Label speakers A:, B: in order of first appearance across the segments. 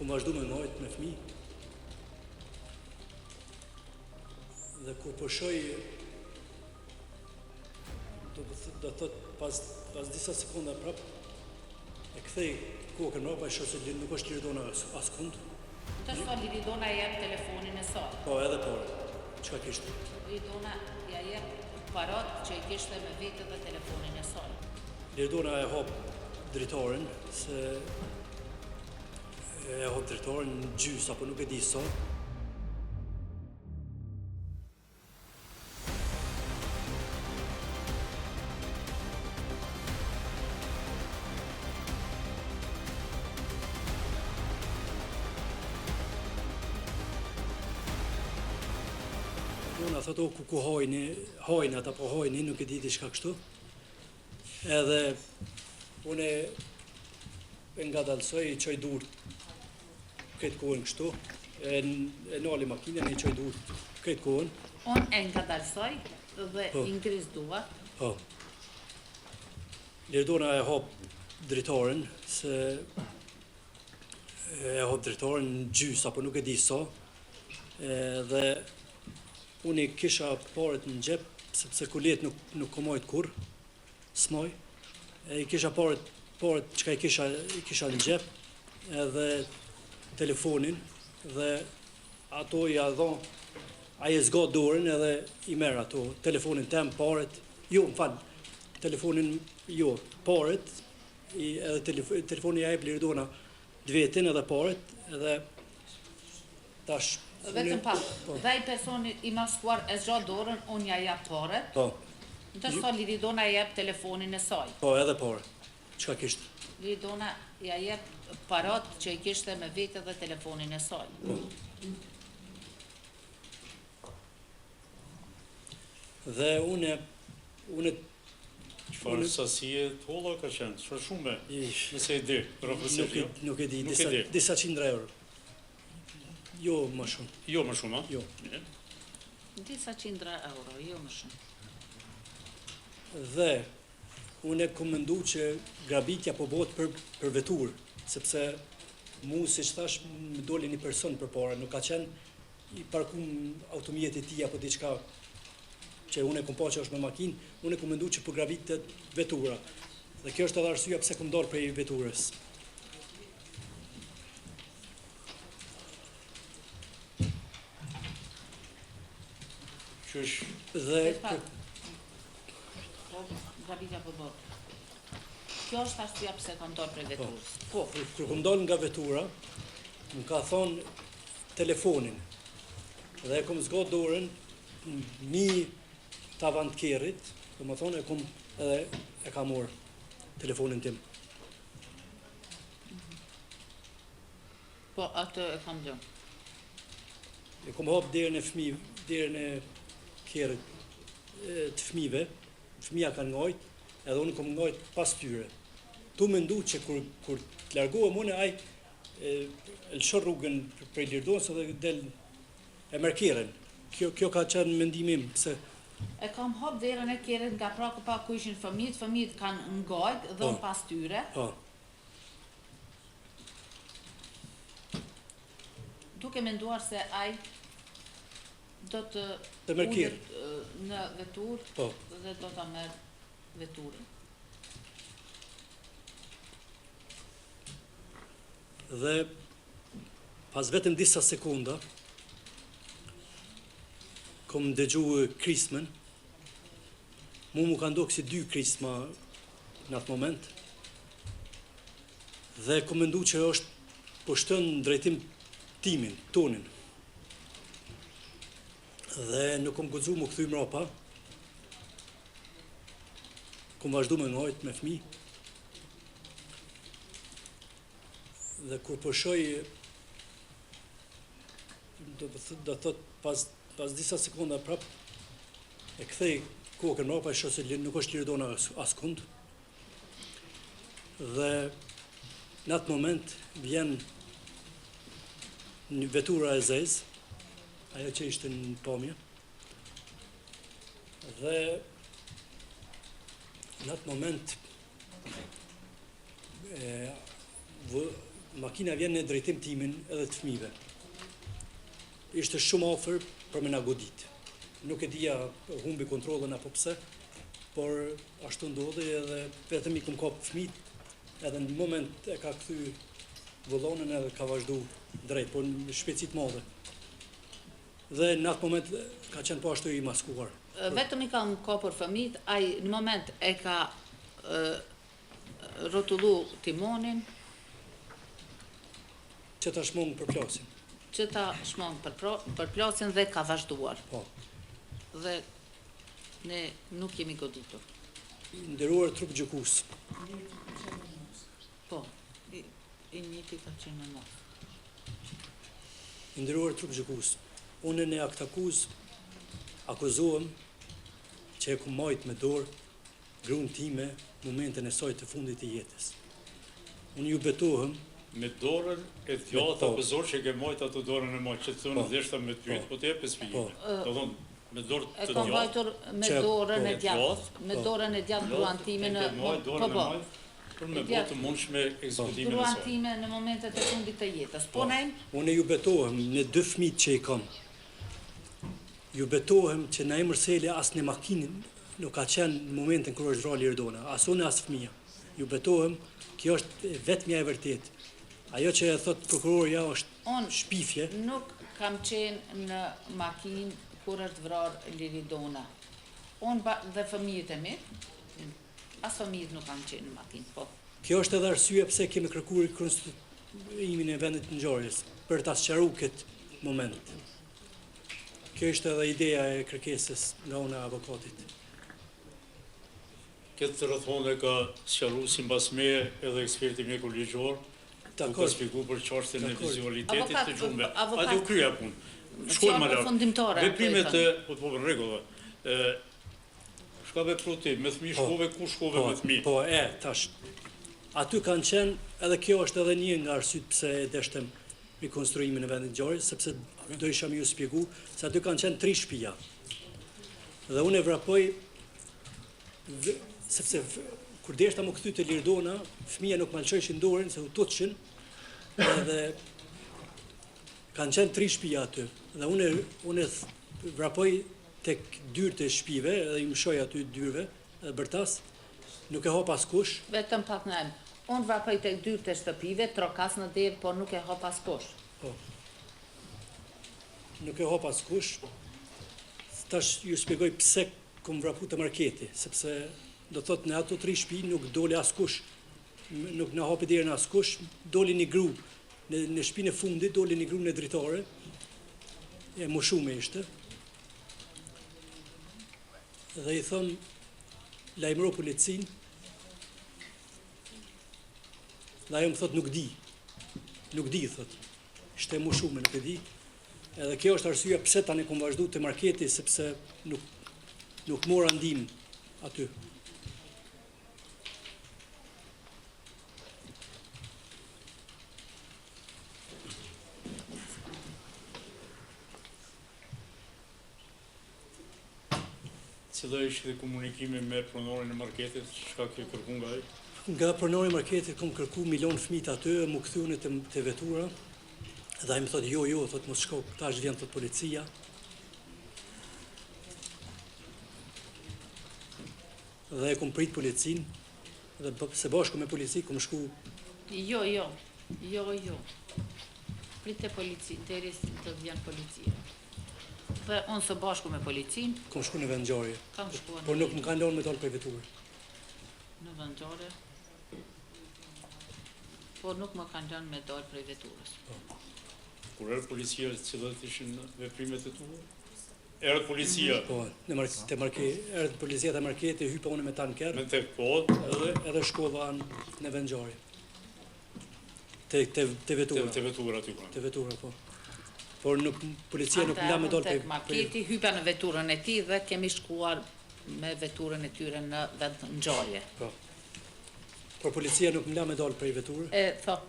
A: Ku vazhdu me ngajt me fëmijë. Dhe kur po shoj, do thot pas disa sekonda prap e kthej kokën mbrapa, shoh se nuk është Liridona askund.
B: Të shto Liridona jep telefonin e sot.
A: Po, edhe por. Çka kishte?
B: Liridona ja jep parat që i kishte me vete dhe telefonin e sot.
A: Liridona e hop dritorin, se e hop dritorin në gjys, apo nuk e di sa. Liridona thot, ku hajnat apo hajni, nuk e di diçka kështu. Edhe une e nga dalsoj, i qoj dur këtë kohën kështu, e nali makinën, i qoj dur këtë kohën.
B: Unë e nga dalsoj dhe ingriz duat.
A: Po. Liridona e hop dritorin, se e hop dritorin në gjys, apo nuk e di sa, dhe unë i kisha paret në gjep, sepse kulet nuk komojt kur, s'moj, i kisha paret çka i kisha në gjep, edhe telefonin, dhe ato i adhon, ai e zgot dorën edhe i merr ato, telefonin tem, paret, jo, telefonin, jo, paret, edhe telefoni ja jep Liridona dvetin edhe paret, edhe tash...
B: Vetëm pak, dhe i personi i maskuar e zgjat dorën, unë ja jap paret.
A: Po.
B: Ndërsa Liridona jep telefonin e saj.
A: Po, edhe paret. Çka kishte?
B: Liridona ja jep parat që i kishte me vete dhe telefonin e saj.
A: Dhe une
C: Çfarë sasie tolla ka qenë? Çfarë shumë? Nëse e di, profesionalisht.
A: Nuk e di, disa qindra euro. Jo më shumë.
C: Jo më shumë, a?
A: Jo.
B: Disa qindra euro, jo më shumë.
A: Dhe unë e kom mendu që grabitja po bëhet për vetur, sepse mu, si që thash, më doli një person për para, nuk ka qenë i parkum automjetit ti apo diçka që unë e kom pa që është me makinë, unë e kom mendu që për grabitet vetura. Dhe kjo është edhe arsyeja pse kom dalë prej veturës.
C: Qysh?
A: Dhe
B: grabitja po bëhet. Kjo është arsyeja pse kam dalë prej veturës.
A: Po, kur kom dalë nga vetura, më ka thonë telefonin. Dhe e kom zgot dorën mi tavan të kerrit, dhe më thonë e ka morë telefonin tim.
B: Po, atë e kam lënë.
A: E kom hap derën e kerrit të fëmijëve, fëmija kanë ngajt, edhe unë kom ngajt pas tyre. Tu mendu që kur të largohem unë, ai lëshon rrugën prej Liridonës edhe del e merr kerrin. Kjo ka qenë mendimim, pse
B: e kam hap derën e kerrit nga praku pa ku ishin fëmijët kanë ngajt dhe unë pas tyre.
A: Po.
B: Duke menduar se ai do të
A: merr
B: në veturë,
A: po,
B: dhe do ta merr veturën.
A: Dhe pas vetëm disa sekunda kom dëgju krismën. Mu ka ndokë si 2 krisma në atë moment. Dhe kom mendu që është po shtën në drejtim timin, tonin. Dhe nuk kom guxu mu kthy mrapa. Kom vazhdu me ngajt me fëmijë. Dhe kur po shoj, do thot pas disa sekonda prap, e kthej kokën mrapa, e shoh se nuk është Liridona askund. Dhe në atë moment vjen një vetura e zezë, ajo që ishte në pamje. Dhe në atë moment makina vjen në drejtim timin edhe të fëmijëve. Ishte shumë afër për me na godit. Nuk e dija humbi kontrollën apo pse, por ashtu ndodhi edhe vetëm I kum kap fëmijët, edhe në moment e ka kthy vullonën edhe ka vazhdu drejt, por në shpejtësi të madhe. Dhe në atë moment ka qenë po ashtu I maskuar.
B: Vetëm I ka kapur fëmijët, ai në moment e ka rrotullu timonin,
A: Që ta shmong për plasin.
B: që ta shmong për plasin dhe ka vazhduar.
A: Po.
B: Dhe ne nuk jemi goditur.
A: Nderuar trup gjykus.
B: Po, I njëti ka qenë në mos.
A: Nderuar trup gjykus. Unë në akt akuz akuzohem që e ku majt me dorë gruan time në momentin e saj të fundit të jetës. Unë ju betohem
C: Me dorën e djathtë apo zor që ke majt ato dorën e majt, që të thonë dheshta me të pyet, po të jep shpjegim. Do thonë me dorë
B: E
C: të
B: ka
C: djathtë.
B: mbajtur me dorën e djathtë, me dorën e djathtë gruan time në
C: Për me botë të mundshme ekzekutimin e
B: gruan
C: saj.
B: time në momentet e fundit të jetës. Po ne
A: Unë ju betohem në 2 fëmijët që I kam. Ju betohem që na emër Sele as në makinën nuk ka qenë në momentin kur është vrarë Irdona, as unë as fëmia. Ju betohem, kjo është vetmja e vërtetë. Ajo që e thot prokuroria është shpifje.
B: nuk kam qenë në makinë kur është vrarë Liridona. Unë dhe fëmijët e mi, as fëmijët nuk kam qenë në makinë, po.
A: Kjo është edhe arsye pse kemi kërkuar konstituimin e vendit të ngjarjes për ta sqaruar këtë moment. Kjo është edhe ideja e kërkesës nga ana e avokatit.
C: Këtë rrethone ka sqaruar sipas meje edhe eksperti mjeku ligjor. Ka shpjeguar për çështjen e vizualitetit të gjumbe. Atë u krya punë. Shkoj më lart. Veprimet po të bëhen rregulla. Shka vepru ti, me fëmijë shkove, ku shkove me fëmijë?
A: Po, tash. Aty kanë qenë, edhe kjo është edhe një nga arsyet pse e deshtem rikonstruimin e vendit të ngjarjes, sepse do isha më ju shpjegu se aty kanë qenë 3 shtëpia. Dhe unë e vrapoj sepse kur deshta më kthy te Lirdona, fëmia nuk më lëshojshin dorën se u tutshin, edhe kanë qenë 3 shtëpia aty. Dhe unë vrapoj tek dyrët e shtëpive, edhe I mshoj aty dyrëve, edhe bërtas, nuk e hap askush.
B: Vetëm pak në emë. Unë vrapoj tek dyrët e shtëpive, trokas në derë, por nuk e hap askush.
A: Po. Nuk e hap askush. Tash ju shpjegoj pse kom vrapu te marketi, sepse do thot në ato 3 shtëpi nuk doli askush. Nuk na hapi derën askush, doli një gru në shtëpinë e fundit, doli një gru në dritare. E moshume ishte. Dhe I thëm, lajmëro policin, dhe ajo më thot nuk di, thot, ishte mu shumë, nuk e di, edhe kjo është arsyeja pse tani kom vazhdu të marketi, sepse nuk mora ndim aty.
C: Cila ishte komunikimi me pronorin e marketit, çka ke kërkuar nga ai?
A: Nga pronori i marketit kom kërku milion fëmijë aty, më kthyun te vetura. Dhe ai më thot jo, thot mos shko, tash vjen thot policia. Dhe e kom prit policin, dhe se bashku me polici kom shku.
B: Jo. Prite polici, deri të vjen policia. Dhe unë së bashku me policin.
A: Kom shku në vend ngjarje.
B: Kam shkuar.
A: Por nuk më kanë lënë me dal prej veturë.
B: Në vend ngjarje. Por nuk më kanë lënë me dal prej veturës.
C: Kur erdhi policia, cilat ishin veprimet e tua? Erdhi policia.
A: Po, erdhi policia te marketi, hypa unë me tanker.
C: Me tek po,
A: edhe shkova në vend ngjarje. Te vetura.
C: Te vetura aty pra.
A: Te vetura, po. Por policia nuk më la me dal
B: tek marketi, hypa në veturën e tij dhe kemi shkuar me veturën e tyre në vend ngjarje.
A: Po. Por policia nuk më la me dal prej veturë.
B: E thot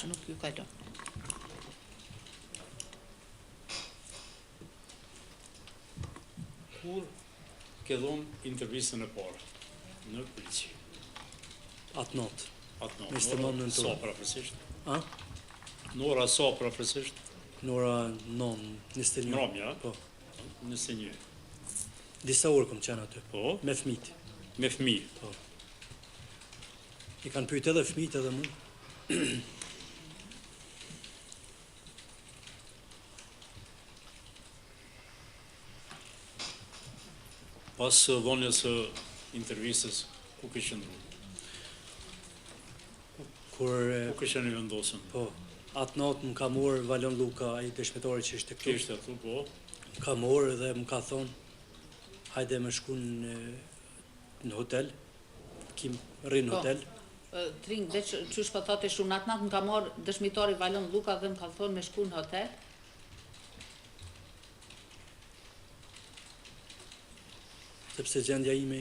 B: që nuk ju ka lënë.
C: Kur ke dhënë intervistën e parë në polici?
A: Atë notë.
C: Atë
A: Ishte më
C: notë.
A: nëntor.
C: Sa parafërsisht?
A: A?
C: Në ora sa prapërsisht?
A: Në ora 9:21.
C: Mbrëmje, ja?
A: Po.
C: 21.
A: Disa orë kom qenë aty.
C: Po?
A: Me fëmijët.
C: Me fëmijë.
A: Po. I kanë pyetur edhe fëmijët edhe mua.
C: Pas dhënies së intervistës, ku ke qëndruar?
A: Kur
C: Ku ke qenë vendosur?
A: po, atë natë më ka morë Valon Luka, ai dëshmitori që ishte këtu.
C: Kishte atu, po.
A: Më ka morë dhe më ka thonë, hajde me shku në hotel, kim rrinë në
B: Po.
A: hotel.
B: Tring, veç qysh po thotë shumë natë më ka marrë dëshmitori Valon Luka dhe më ka thonë me shku në hotel.
A: Sepse gjendja ime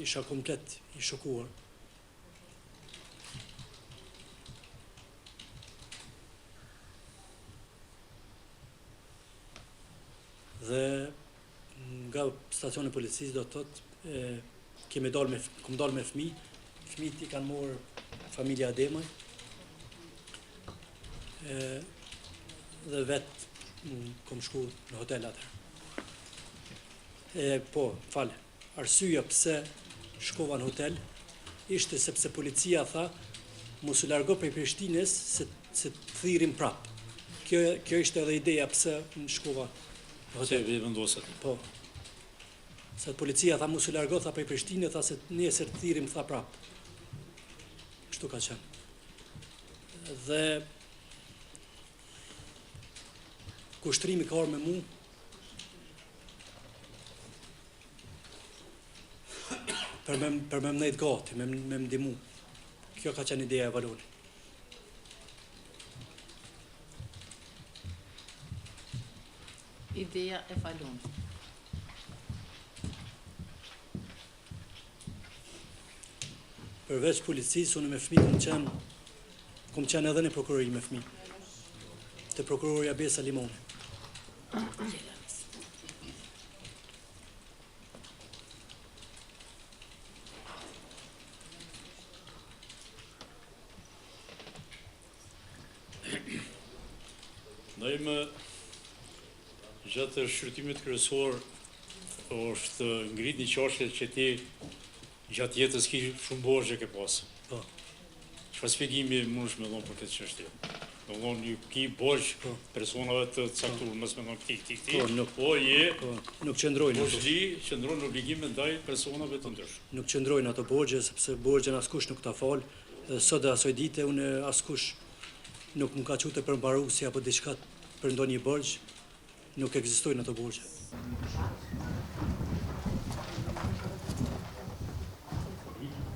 A: isha komplet i shokuar. Dhe nga stacioni e policisë do të thotë kom dalë me fëmijë. Fëmijët i kanë morë familja Ademaj. Dhe vetë kom shku në hotel atë. Po, fale, arsyeja pse shkova në hotel ishte sepse policia tha mos u largo prej Prishtinës se të thirrim prap. Kjo ishte edhe ideja pse shkova në
C: Hotel
A: hotel.
C: vi vendosur.
A: Po. Se policia tha mos u largo tha prej Prishtinës, tha se nesër të thirrim tha prap. Kështu ka qenë. Dhe kushtrimi ka orë me mu për me mnejt gati, me mdimu. Kjo ka qenë ideja e Valonit.
B: Ideja e Valonit.
A: Përveç policisë, unë me fëmijë kom qenë edhe në prokurori me fëmijë. Te prokurorja Besa Limoni.
C: Ndajmë gjatë shqyrtimit kryesor është ngrit një qashje që ti gjatë jetës ki shumë borxhe ke pasë.
A: Po.
C: Çfarë shpjegimi mundesh me dhënë për këtë çështje? Do thonë ju ki borxh personave të caktuar, mos më thonë ti.
A: Po, nuk-
C: Po je
A: Po, nuk qëndrojnë ato.
C: borxhli, qëndron obligime ndaj personave të ndryshëm.
A: Nuk qëndrojnë ato borxhe sepse borxhen askush nuk ta fal. Dhe sot dhe asoj dite unë askush nuk më ka qute për mbarusi apo diçka për ndonjë borxh. Nuk ekzistojnë ato borxhe.